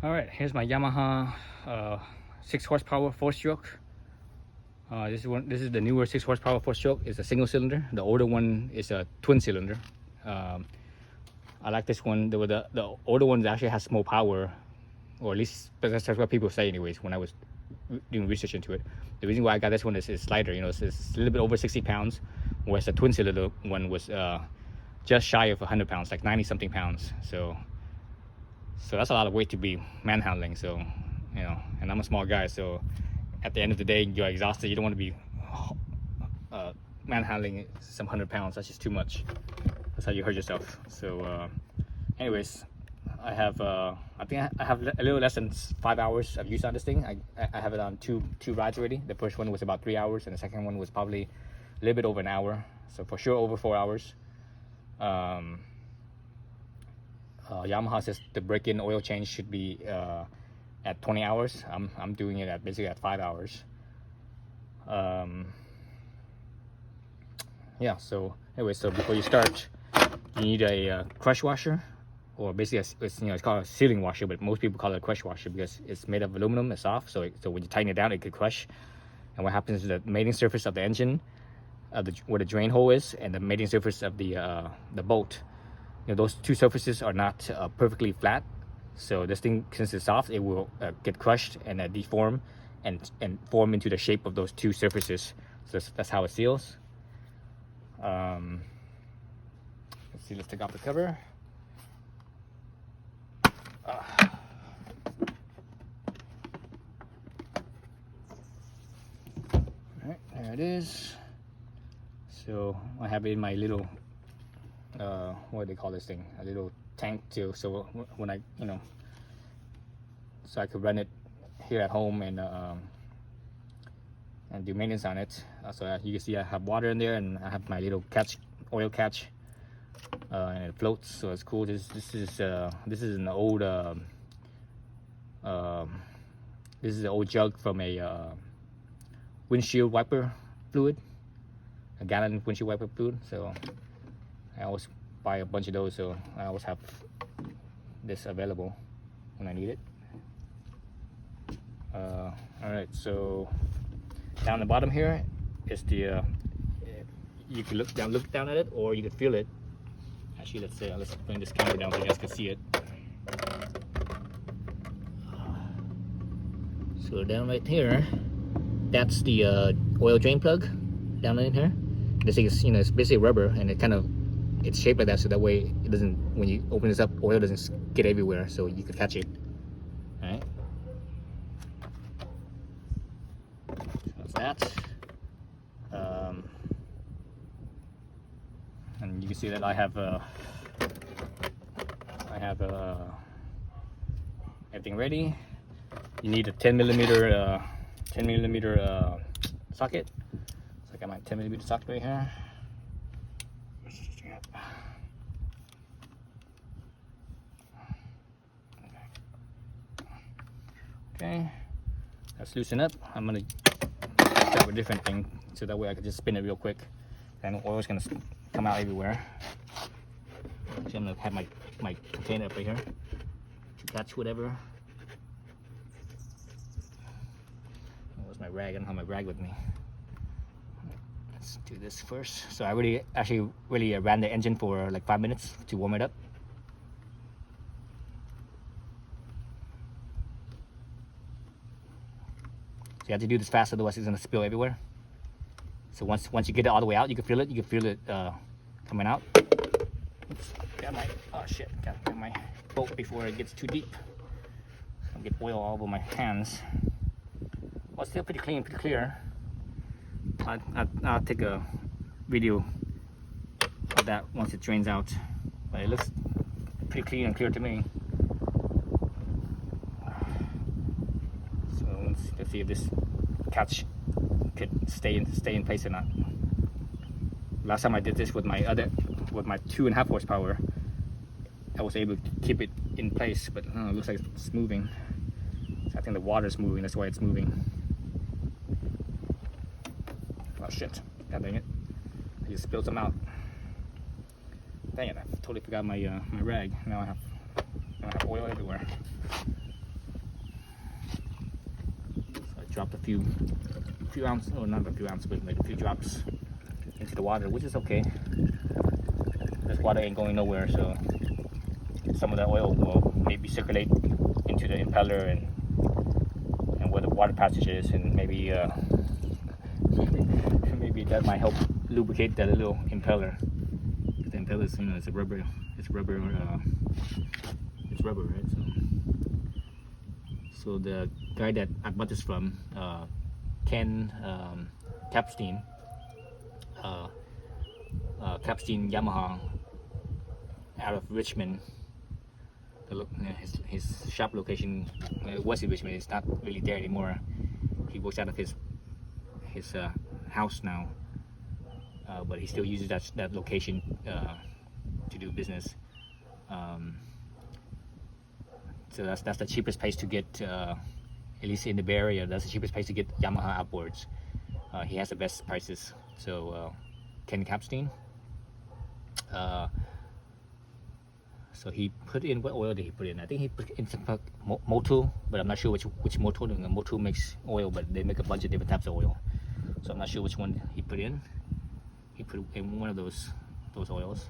All right, here's my Yamaha 6 horsepower 4-stroke. This is the newer 6 horsepower 4-stroke. It's a single cylinder. The older one is a twin cylinder. I like this one. The older one actually has more power, or at least that's what people say anyways when I was doing research into it. The reason why I got this one is it's lighter. You know, it's a little bit over 60 pounds, whereas the twin cylinder one was just shy of 100 pounds, like 90 something pounds. So that's a lot of weight to be manhandling. So, you know, and I'm a small guy, so at the end of the day, you're exhausted. You don't want to be manhandling some 100 pounds. That's just too much. That's how you hurt yourself. So, anyways, I have I think I have a little less than 5 hours of use on this thing. I have it on two rides already. The first one was about 3 hours, and the second one was probably a little bit over an hour. So for sure over 4 hours. Yamaha says the break-in oil change should be at 20 hours. I'm doing it at basically at 5 hours. Yeah. So anyway, so before you start, you need a crush washer, or basically it's called a sealing washer, but most people call it a crush washer because it's made of aluminum. It's soft, so when you tighten it down, it could crush. And what happens is the mating surface of the engine, where the drain hole is, and the mating surface of the bolt. You know, those two surfaces are not perfectly flat, so this thing, since it's soft, it will get crushed and deform and form into the shape of those two surfaces. So that's how it seals. Let's see, let's take off the cover. Alright, there it is. So I have it in my little what do they call this thing, a little tank too, so when I so I could run it here at home and do maintenance on it. So you can see I have water in there, and I have my little oil catch, and it floats, so it's cool. This is an old this is an old jug from a windshield wiper fluid, a gallon windshield wiper fluid. So I always buy a bunch of those, so I always have this available when I need it. All right, so down the bottom here is the you can look down at it, or you can feel it. Actually, let's bring this camera down so you guys can see it. So down right here, that's the oil drain plug down in here. This thing is, it's basically rubber, and it's shaped like that, so that way it doesn't, when you open this up, oil doesn't get everywhere, so you can catch it. All right. So that's that. And you can see that I have everything ready. You need a 10 millimeter socket. So I got my 10 millimeter socket right here. Okay, let's loosen up. I'm gonna grab a different thing so that way I can just spin it real quick, and oil's gonna come out everywhere. Actually, I'm gonna have my container up right here to catch whatever. Where's my rag? I don't have my rag with me. Let's do this first. So I really ran the engine for like 5 minutes to warm it up. So you have to do this fast, otherwise it's gonna spill everywhere. So once you get it all the way out, you can feel it. Coming out. Oops, got my bolt before it gets too deep. I'll get oil all over my hands. Well, it's still pretty clean, pretty clear. I'll take a video of that once it drains out. But it looks pretty clean and clear to me. So let's see if this catch could stay in place or not. Last time I did this with my 2.5 horsepower, I was able to keep it in place, but it looks like it's moving. So I think the water's moving, that's why it's moving. Oh shit, god dang it. I just spilled some out. Dang it, I totally forgot my rag. Now I have oil everywhere. dropped a few ounces, or not a few ounces, but like a few drops into the water, which is okay. This water ain't going nowhere, so some of that oil will maybe circulate into the impeller and where the water passage is, and maybe maybe that might help lubricate that little impeller. The impeller is, it's rubber, it's rubber, right? So the guy that I bought this from, Ken Capstein, Capstein Yamaha, out of Richmond. His shop location was in Richmond. It's not really there anymore. He works out of his house now, but he still uses that location to do business. So that's the cheapest place to get, at least in the Bay Area, that's the cheapest place to get Yamaha outboards. He has the best prices. So Ken Capstein. So he put in, what oil did he put in? I think he put in some Motul, but I'm not sure which Motul. Motul makes oil, but they make a bunch of different types of oil. So I'm not sure which one he put in. He put in one of those oils.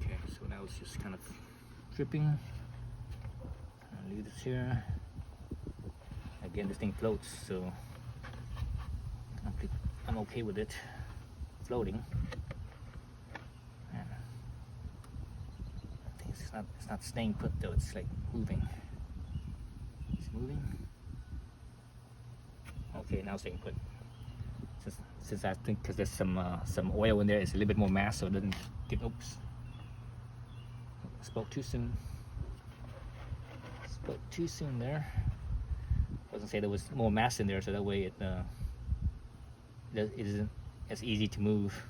Okay, so now it's just kind of dripping. I'll leave this here. Again, this thing floats, so I'm okay with it floating. And I think it's not staying put though. It's like moving. It's moving. Okay, now staying put. Since I think because there's some oil in there, it's a little bit more mass, so it doesn't get. Oops. Spoke too soon. Spoke too soon there. I was gonna say there was more mass in there, so that way it isn't as easy to move.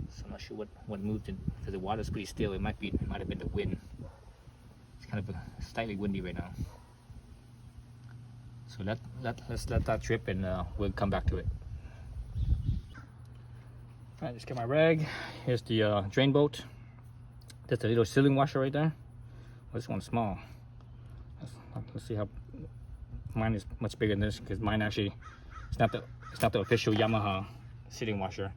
So I'm not sure what moved it, because the water's pretty still. It might have been the wind. It's kind of slightly windy right now. So let's let that drip, and we'll come back to it. Alright, just get my rag. Here's the drain bolt. That's a little sealing washer right there. Well, this one's small. Let's see how mine is much bigger than this, because mine actually it's not the official Yamaha sealing washer.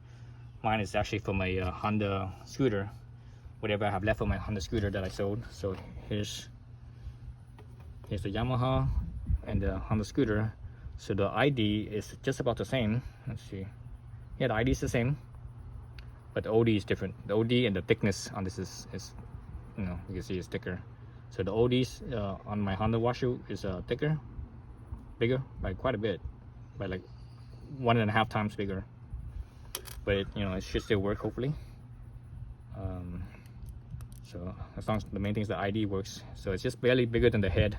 Mine is actually from a Honda scooter, whatever I have left of my Honda scooter that I sold. So here's the Yamaha and the Honda scooter. So the ID is just about the same. Let's see. Yeah, the ID is the same, but the OD is different. The OD and the thickness on this is you can see it's thicker. So the ODs on my Honda washer is bigger by quite a bit, by like 1.5 times bigger. But it should still work, hopefully. So as long as the main thing is the ID works. So it's just barely bigger than the head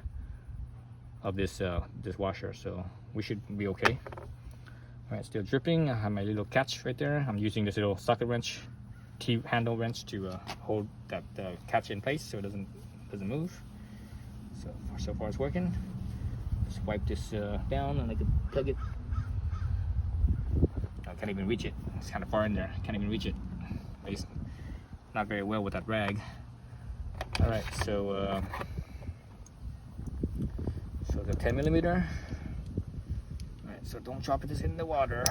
of this washer, so we should be okay. All right, still dripping. I have my little catch right there. I'm using this little socket wrench, T-handle wrench, to hold that catch in place so it doesn't move. So far it's working. Just wipe this down, and I can plug it. I can't even reach it. It's kind of far in there. I can't even reach it. At least not very well with that rag. All right, so the 10mm. All right, so don't drop this in the water.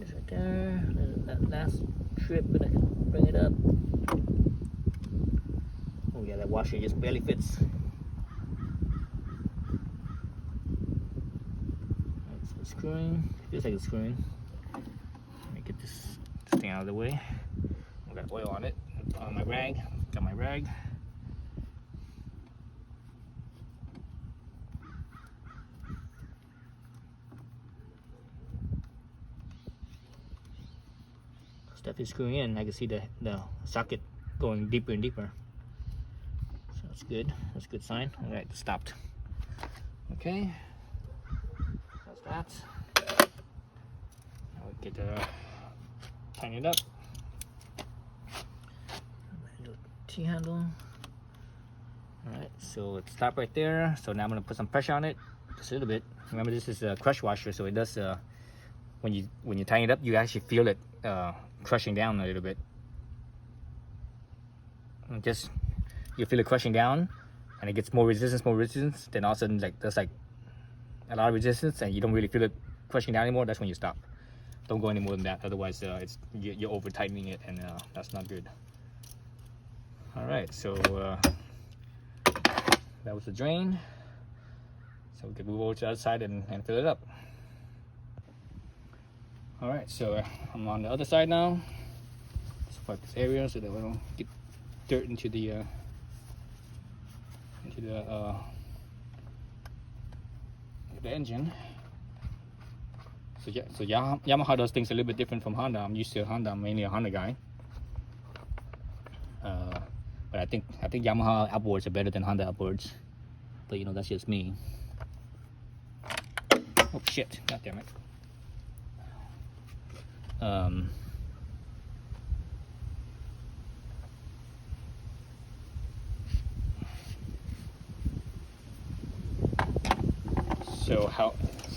It's right there. That last trip, but I can bring it up. Oh yeah, that washer just barely fits. It's screwing. Feels like it's screwing. Let me get this thing out of the way. I got oil on it. On my rag. Got my rag. Stuff is screwing in. I can see the socket going deeper and deeper. So that's good. That's a good sign. All right, stopped. Okay. That's that. Now we get tighten it up. Little T-handle. All right, so it's stopped right there. So now I'm gonna put some pressure on it, just a little bit. Remember, this is a crush washer, so it does when you tighten it up, you actually feel it crushing down a little bit. And just you feel it crushing down, and it gets more resistance. Then all of a sudden, like there's like a lot of resistance, and you don't really feel it crushing down anymore. That's when you stop. Don't go any more than that. Otherwise, you're over tightening it, and that's not good. All right, so that was the drain. So we can move over to the other side and fill it up. All right, so I'm on the other side now. Just wipe this area so that we don't get dirt into the engine. So yeah, so Yamaha does things a little bit different from Honda. I'm used to Honda. I'm mainly a Honda guy. But I think Yamaha outboards are better than Honda outboards. But you know, that's just me. Oh shit! God damn it.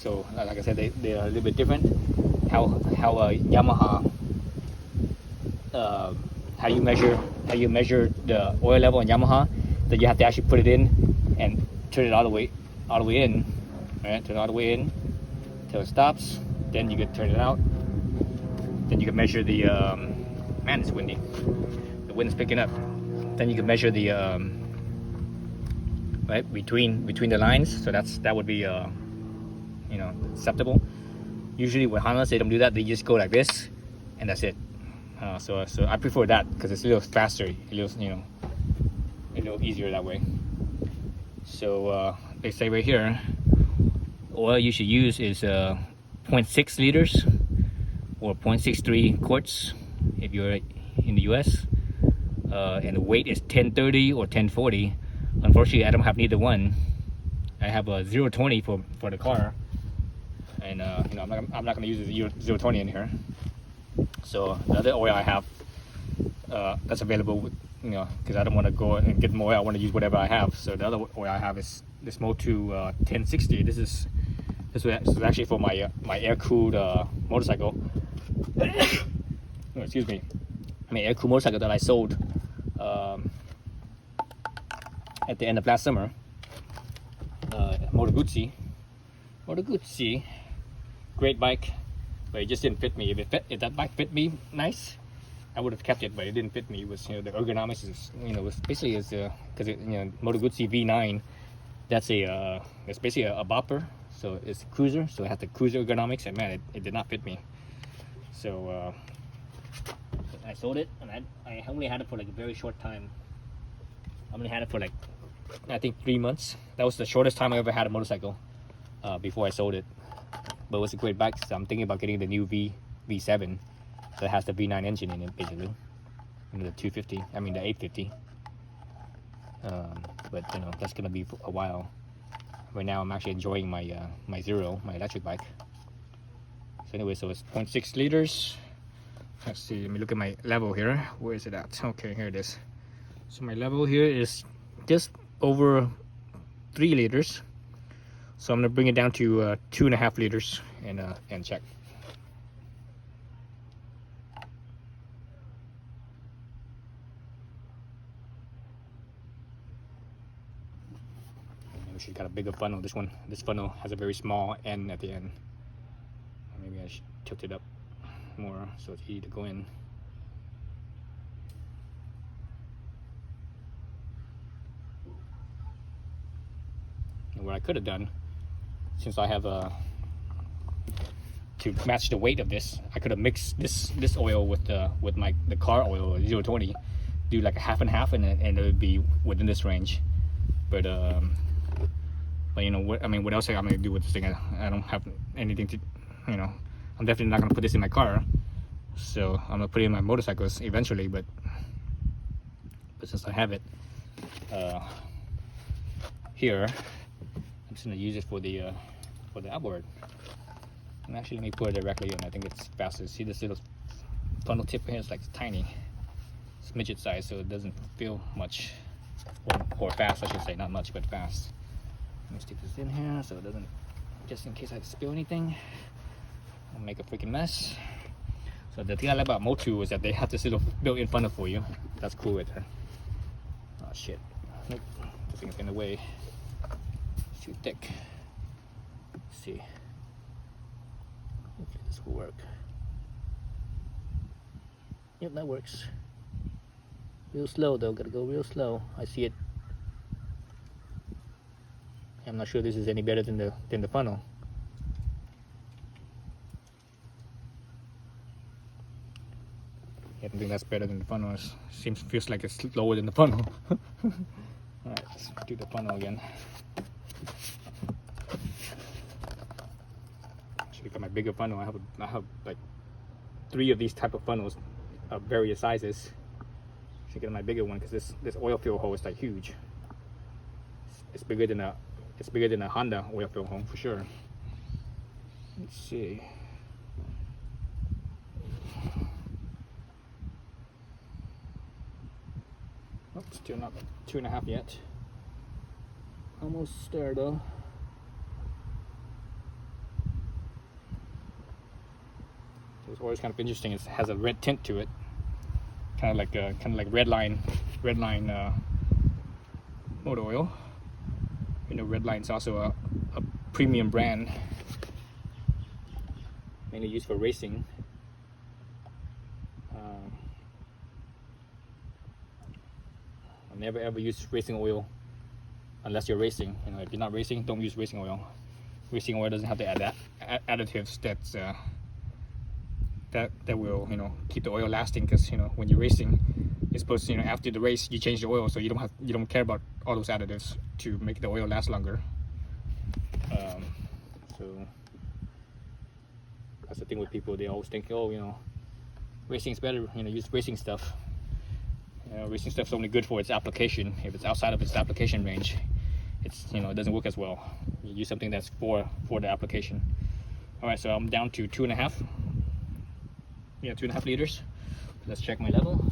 So like I said, they are a little bit different. How Yamaha, how you measure the oil level in Yamaha, that you have to actually put it in and turn it all the way in, right? Turn it all the way in till it stops. Then you can turn it out. Then you can measure the man, it's windy. The wind's picking up. Then you can measure the right between the lines. So that would be you know, acceptable. Usually with Hondas, they don't do that. They just go like this, and that's it. So I prefer that because it's a little faster, a little, you know, a little easier that way. So they say right here, oil you should use is 0.6 liters or 0.63 quarts if you're in the US, and the weight is 1030 or 1040. Unfortunately, I don't have neither one. I have a 020 for the car, and you know, I'm not going to use a 020 in here. So the other oil I have that's available, you know, because I don't want to go and get more oil. I want to use whatever I have. So the other oil I have is this Motu 1060. This is actually for my air-cooled motorcycle. Oh, excuse me. My air-cooled motorcycle that I sold at the end of last summer. Moto Guzzi, great bike, but it just didn't fit me. If that bike fit me nice, I would have kept it, but it didn't fit me. It was, you know, the ergonomics is, you know, basically is because you know, Moto Guzzi V9, that's it's basically a bopper, so it's a cruiser, so it had the cruiser ergonomics, and man, it did not fit me. So I sold it, and I only had it for like a very short time. I only had it for like, I think 3 months. That was the shortest time I ever had a motorcycle before I sold it. But it was a great bike, so I'm thinking about getting the new V7 that has the V9 engine in it, basically. You know, the 250, I mean the 850. But you know, that's gonna be for a while. Right now I'm actually enjoying my my Zero, my electric bike. So anyway, so it's 0.6 liters. Let's see, let me look at my level here. Where is it at? Okay, here it is. So my level here is just over 3 liters. So I'm gonna bring it down to 2.5 liters and check. Maybe she's got a bigger funnel. This funnel has a very small end at the end. Maybe I should tilt it up more so it's easy to go in. And what I could have done, since I have to match the weight of this, I could have mixed this oil with the car oil 020, do like a half and half, and it would be within this range. But you know what? I mean, what else am I gonna do with this thing? I don't have anything to, you know. I'm definitely not gonna put this in my car, so I'm gonna put it in my motorcycles eventually. But since I have it here, I'm just gonna use it for the outboard. And actually, let me put it directly in. I think it's faster. See this little funnel tip here? It's like tiny. It's midget size, so it doesn't feel much, or fast, I should say. Not much, but fast. Let me stick this in here so it doesn't, just in case I spill anything. I'll make a freaking mess. So the thing I like about Motu is that they have this little built-in funnel for you. That's cool right there. Oh shit. Nope. The thing's in the way. It's too thick. Let's see. Hopefully this will work. Yep, that works. Real slow though, gotta go real slow. I see it. I'm not sure this is any better than the funnel. I don't think that's better than the funnel. It feels like it's lower than the funnel. Alright, let's do the funnel again. Actually got my bigger funnel. I have like 3 of these type of funnels of various sizes. Should get my bigger one because this oil fill hole is like huge. It's bigger than a Honda oil fill hole for sure. Let's see. Oh, still not 2.5 yet. Almost there though. This oil is kind of interesting. It has a red tint to it, kind of like red line motor oil. You know, Redline's also a premium brand, mainly used for racing. I'll never ever use racing oil unless you're racing. You know, if you're not racing, don't use racing oil. Racing oil doesn't have the additives that will, you know, keep the oil lasting. Because, you know, when you're racing, you're supposed to, you know, after the race you change the oil, so you don't care about all those additives to make the oil last longer. So that's the thing with people. They always think, oh, you know, racing's better, you know, use racing stuff. You know, racing stuff's only good for its application. If it's outside of its application range, it's, you know, it doesn't work as well. You use something that's for the application. All right, so I'm down to 2.5. Yeah, 2.5 liters. Let's check my level.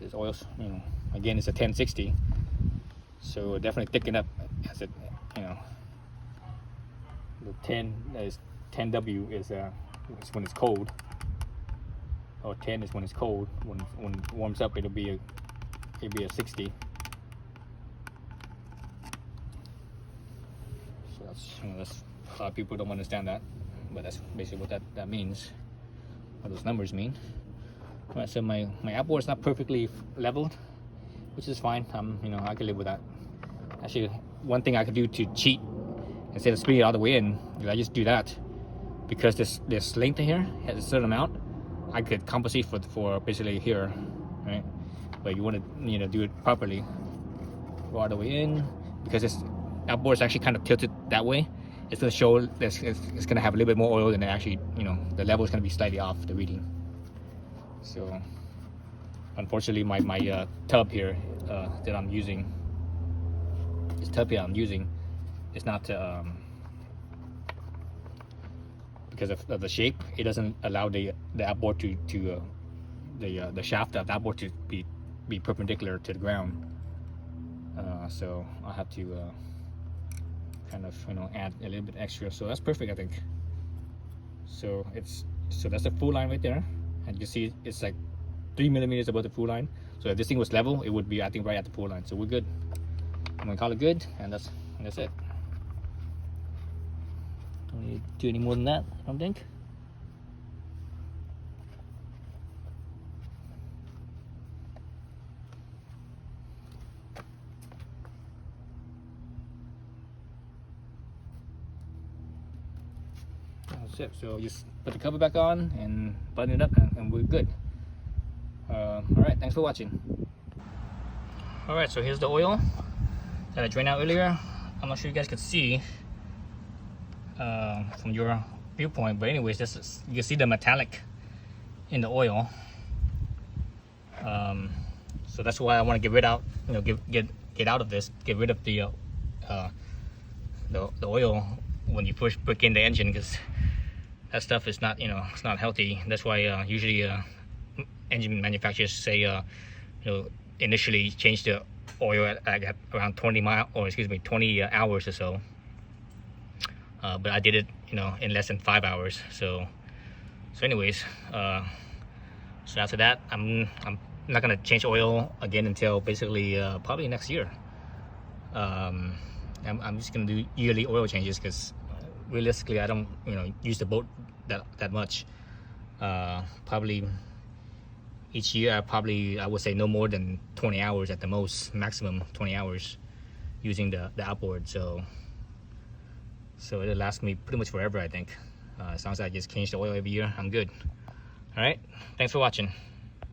This oil's, you know, again, it's a 1060, so definitely thicken up as it, you know. The 10W is when it's cold, or 10 is when it's cold. When it warms up, it'll be a 60. So that's, you know, that's, a lot of people don't understand that, but that's basically what that means, what those numbers mean. All right, so my outboard is not perfectly leveled, which is fine. You know, I can live with that. Actually, one thing I could do to cheat, instead of spinning it all the way in, is I just do that. Because this length here has a certain amount, I could compensate for basically here, right? But you want to, you know, do it properly. Go all the way in, because this outboard is actually kind of tilted that way. It's going to show this. It's going to have a little bit more oil than it actually, you know, the level is going to be slightly off the reading. So unfortunately, my tub here that I'm using, this tub here I'm using, is not because of the shape. It doesn't allow the outboard to the shaft of the outboard to be perpendicular to the ground. So I have to kind of, you know, add a little bit extra. So that's perfect, I think. So that's the full line right there, and you see it's like 3 millimeters above the full line. So if this thing was level, it would be, I think, right at the full line. So we're good. I'm gonna call it good, and that's it. Don't need to do any more than that, I don't think. That's it. So just put the cover back on and button it up, and we're good. All right, thanks for watching. All right, so here's the oil that I drained out earlier. I'm not sure you guys could see from your viewpoint, but anyways, this is, you can see the metallic in the oil. So that's why I want to get rid out, you know, get out of this, get rid of the oil when you put in the engine, because that stuff is not, you know, it's not healthy. That's why usually engine manufacturers say, you know, initially change the oil at around 20 hours or so. But I did it, you know, in less than 5 hours. So anyways, so after that, I'm not gonna change oil again until basically probably next year. I'm just gonna do yearly oil changes because realistically, I don't, you know, use the boat that much. Probably each year, I would say no more than 20 hours at the most, maximum 20 hours using the outboard. So it'll last me pretty much forever, I think. As long as I just change the oil every year, I'm good. All right, thanks for watching.